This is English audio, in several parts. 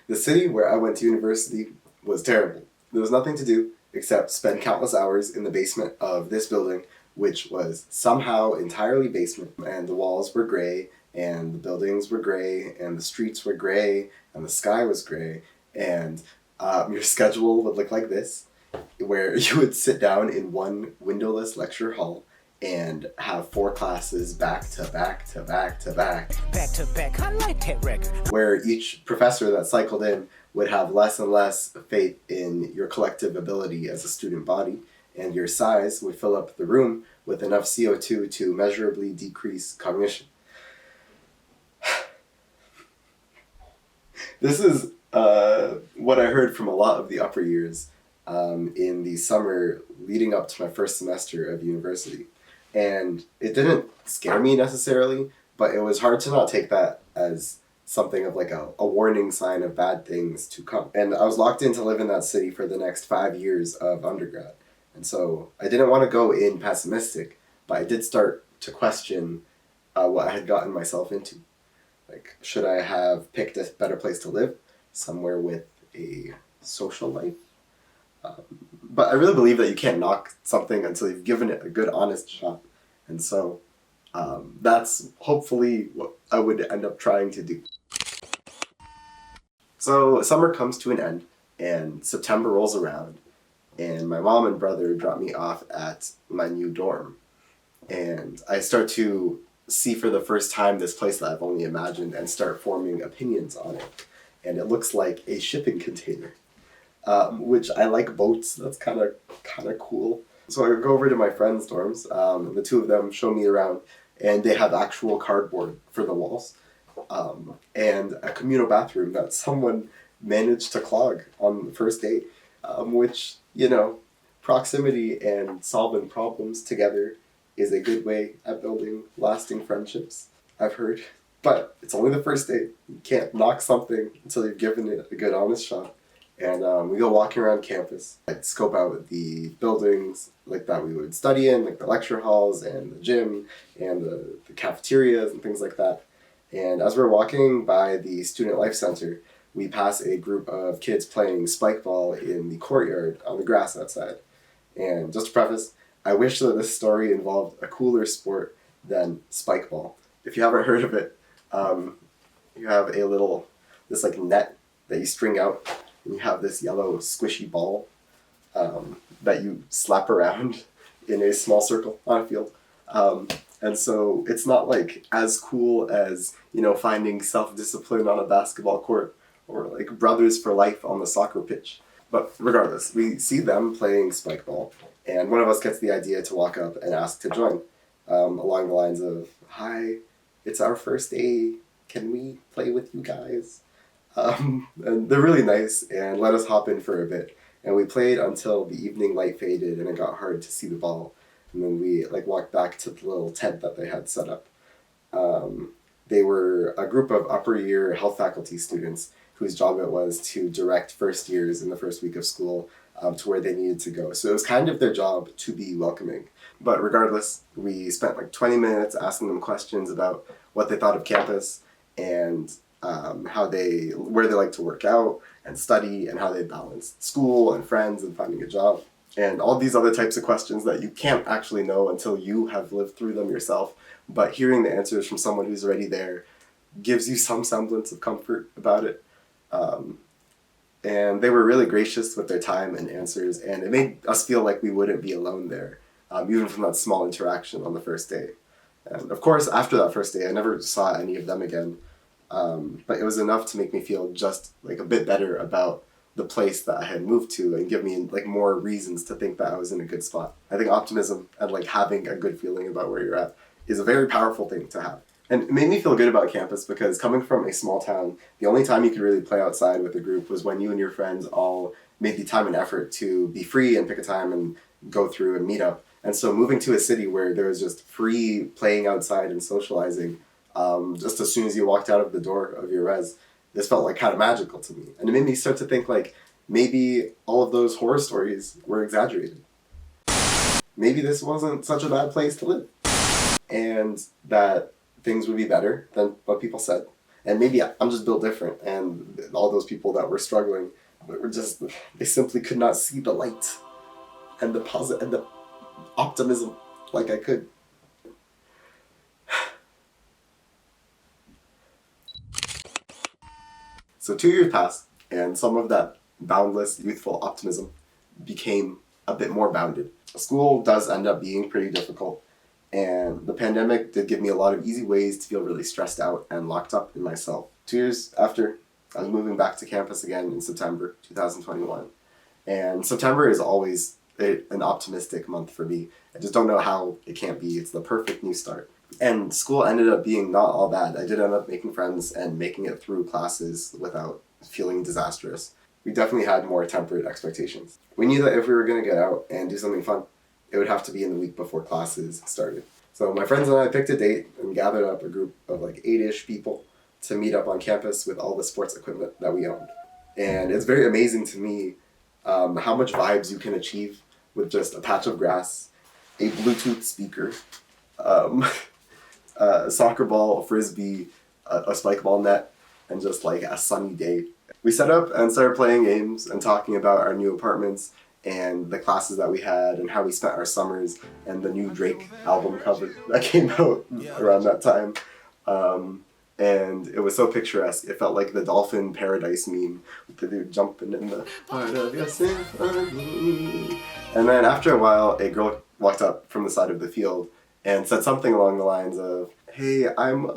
The city where I went to university was terrible. There was nothing to do except spend countless hours in the basement of this building, which was somehow entirely basement, and the walls were gray, and the buildings were gray, and the streets were gray, and the sky was gray, and your schedule would look like this, where you would sit down in one windowless lecture hall and have 4 classes back to back to back to back. Back to back, I like that record. Where each professor that cycled in would have less and less faith in your collective ability as a student body, and your size would fill up the room with enough CO2 to measurably decrease cognition. This is what I heard from a lot of the upper years in the summer leading up to my first semester of university. And it didn't scare me necessarily, but it was hard to not take that as something of like a warning sign of bad things to come. And I was locked in to live in that city for the next 5 years of undergrad. And so I didn't want to go in pessimistic, but I did start to question what I had gotten myself into. Like, should I have picked a better place to live? Somewhere with a social life? But I really believe that you can't knock something until you've given it a good, honest shot. And so that's hopefully what I would end up trying to do. So summer comes to an end, and September rolls around, and my mom and brother drop me off at my new dorm. And I start to see for the first time this place that I've only imagined and start forming opinions on it. And it looks like a shipping container. Which I like boats. That's kind of cool. So I go over to my friends' dorms, and the two of them show me around, and they have actual cardboard for the walls, and a communal bathroom that someone managed to clog on the first date, which, you know, proximity and solving problems together is a good way at building lasting friendships, I've heard. But it's only the first date. You can't knock something until you've given it a good, honest shot. And we go walking around campus. I'd scope out the buildings like that we would study in, like the lecture halls and the gym and the cafeterias and things like that. And as we're walking by the Student Life Center, we pass a group of kids playing spikeball in the courtyard on the grass outside. And just to preface, I wish that this story involved a cooler sport than spikeball. If you haven't heard of it, you have this like net that you string out. And you have this yellow squishy ball that you slap around in a small circle on a field. And so it's not like as cool as, you know, finding self-discipline on a basketball court or like brothers for life on the soccer pitch. But regardless, we see them playing spikeball, and one of us gets the idea to walk up and ask to join, along the lines of, "Hi, it's our first day. Can we play with you guys?" And they're really nice and let us hop in for a bit. And we played until the evening light faded and it got hard to see the ball. And then we walked back to the little tent that they had set up. They were a group of upper year health faculty students whose job it was to direct first years in the first week of school to where they needed to go. So it was kind of their job to be welcoming. But regardless, we spent 20 minutes asking them questions about what they thought of campus and where they like to work out and study and how they balance school and friends and finding a job. And all these other types of questions that you can't actually know until you have lived through them yourself. But hearing the answers from someone who's already there gives you some semblance of comfort about it. And they were really gracious with their time and answers, and it made us feel like we wouldn't be alone there, even from that small interaction on the first day. And of course, after that first day, I never saw any of them again. But it was enough to make me feel just a bit better about the place that I had moved to and give me more reasons to think that I was in a good spot. I think optimism and having a good feeling about where you're at is a very powerful thing to have. And it made me feel good about campus because coming from a small town, the only time you could really play outside with a group was when you and your friends all made the time and effort to be free and pick a time and go through and meet up. And so moving to a city where there was just free playing outside and socializing just as soon as you walked out of the door of your res, this felt kind of magical to me. And it made me start to think maybe all of those horror stories were exaggerated. Maybe this wasn't such a bad place to live. And that things would be better than what people said. And maybe I'm just built different, and all those people that were struggling were just, they simply could not see the light and the and the optimism like I could. So 2 years passed, and some of that boundless youthful optimism became a bit more bounded. School does end up being pretty difficult, and the pandemic did give me a lot of easy ways to feel really stressed out and locked up in myself. 2 years after, I was moving back to campus again in September 2021. And September is always an optimistic month for me. I just don't know how it can't be. It's the perfect new start. And school ended up being not all bad. I did end up making friends and making it through classes without feeling disastrous. We definitely had more temperate expectations. We knew that if we were going to get out and do something fun, it would have to be in the week before classes started. So my friends and I picked a date and gathered up a group of like 8-ish people to meet up on campus with all the sports equipment that we owned. And it's very amazing to me how much vibes you can achieve with just a patch of grass, a Bluetooth speaker, a soccer ball, a frisbee, a spikeball net, and just like a sunny day. We set up and started playing games and talking about our new apartments and the classes that we had and how we spent our summers and the new Drake album cover that came out around that time. And it was so picturesque. It felt like the Dolphin Paradise meme with the dude jumping in the part of your symphony. And then after a while, a girl walked up from the side of the field and said something along the lines of, "Hey, I'm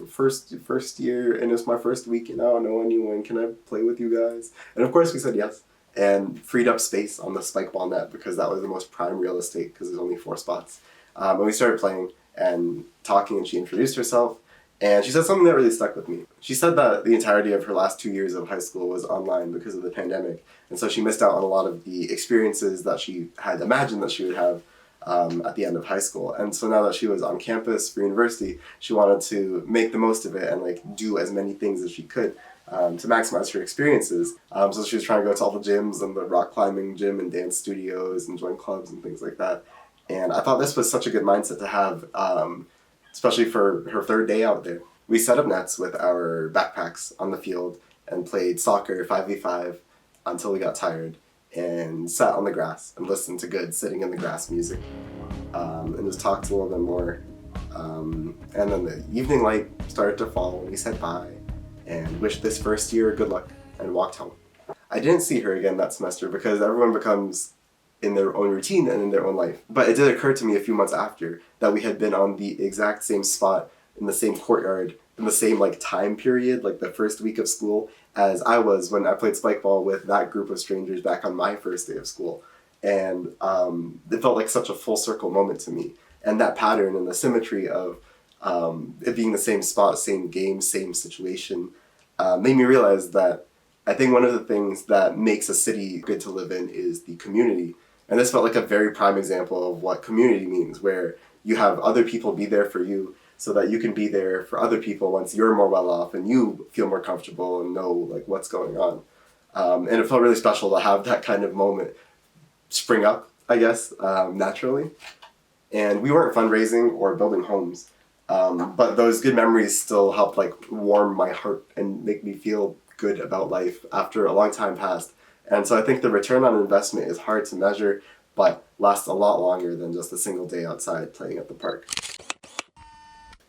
first year and it's my first week and I don't know anyone. Can I play with you guys?" And of course we said yes, and freed up space on the spikeball net because that was the most prime real estate because there's only 4 spots. And we started playing and talking, and she introduced herself. And she said something that really stuck with me. She said that the entirety of her last 2 years of high school was online because of the pandemic. And so she missed out on a lot of the experiences that she had imagined that she would have at the end of high school. And so now that she was on campus for university, she wanted to make the most of it and like do as many things as she could to maximize her experiences. So she was trying to go to all the gyms and the rock climbing gym and dance studios and join clubs and things like that. And I thought this was such a good mindset to have, especially for her 3rd day out there. We set up nets with our backpacks on the field and played soccer 5v5 until we got tired and sat on the grass and listened to good sitting in the grass music and just talked a little bit more. And then the evening light started to fall and we said bye and wished this first year good luck and walked home. I didn't see her again that semester because everyone becomes in their own routine and in their own life. But it did occur to me a few months after that we had been on the exact same spot in the same courtyard in the same like time period, like the first week of school, as I was when I played spikeball with that group of strangers back on my first day of school. And it felt like such a full circle moment to me. And that pattern and the symmetry of it being the same spot, same game, same situation made me realize that I think one of the things that makes a city good to live in is the community. And this felt like a very prime example of what community means, where you have other people be there for you so that you can be there for other people once you're more well off and you feel more comfortable and know like what's going on. And it felt really special to have that kind of moment spring up, I guess, naturally. And we weren't fundraising or building homes, but those good memories still helped like warm my heart and make me feel good about life after a long time passed. And so I think the return on investment is hard to measure, but lasts a lot longer than just a single day outside playing at the park.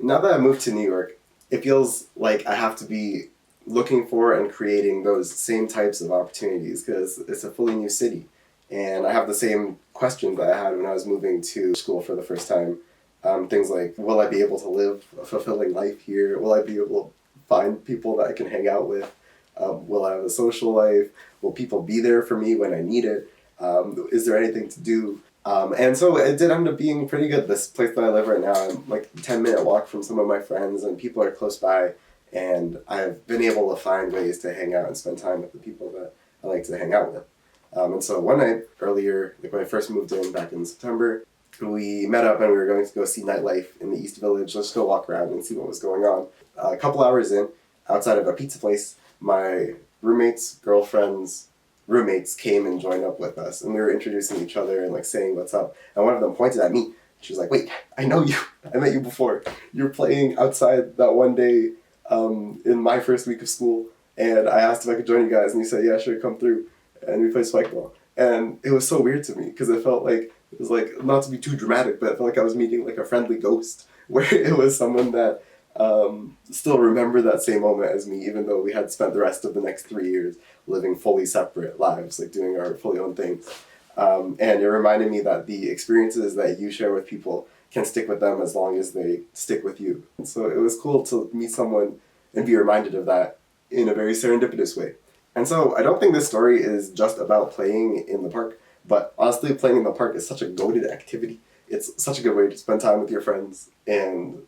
Now that I moved to New York, it feels like I have to be looking for and creating those same types of opportunities because it's a fully new city. And I have the same questions that I had when I was moving to school for the first time. Things like, will I be able to live a fulfilling life here? Will I be able to find people that I can hang out with? Will I have a social life? Will people be there for me when I need it? Is there anything to do? And so it did end up being pretty good. This place that I live right now, I'm like a 10-minute walk from some of my friends and people are close by. And I've been able to find ways to hang out and spend time with the people that I like to hang out with. And so one night earlier, like when I first moved in back in September, we met up and we were going to go see nightlife in the East Village. Let's go walk around and see what was going on. A couple hours in, outside of a pizza place, my girlfriend's roommates came and joined up with us. And we were introducing each other and like saying what's up. And one of them pointed at me. She was like, "Wait, I know you. I met you before. You were playing outside that one day in my first week of school, and I asked if I could join you guys, and you said, yeah, sure, come through. And we played spikeball. And it was so weird to me, because it felt like, it was like, not to be too dramatic, but it felt like I was meeting like a friendly ghost, where it was someone that still remembered that same moment as me, even though we had spent the rest of the next 3 years living fully separate lives, like doing our fully own things. And it reminded me that the experiences that you share with people can stick with them as long as they stick with you. And so it was cool to meet someone and be reminded of that in a very serendipitous way. And so I don't think this story is just about playing in the park, but honestly, playing in the park is such a goated activity. It's such a good way to spend time with your friends and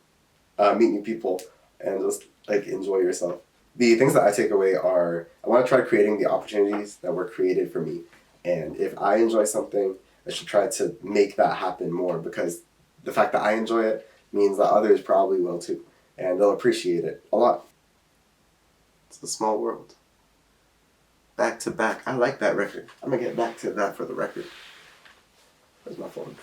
meet new people and just like enjoy yourself. The things that I take away are I want to try creating the opportunities that were created for me. And if I enjoy something, I should try to make that happen more, because the fact that I enjoy it means that others probably will too. And they'll appreciate it a lot. It's a small world. Back to back. I like that record. I'm going to get back to that for the record. Where's my phone?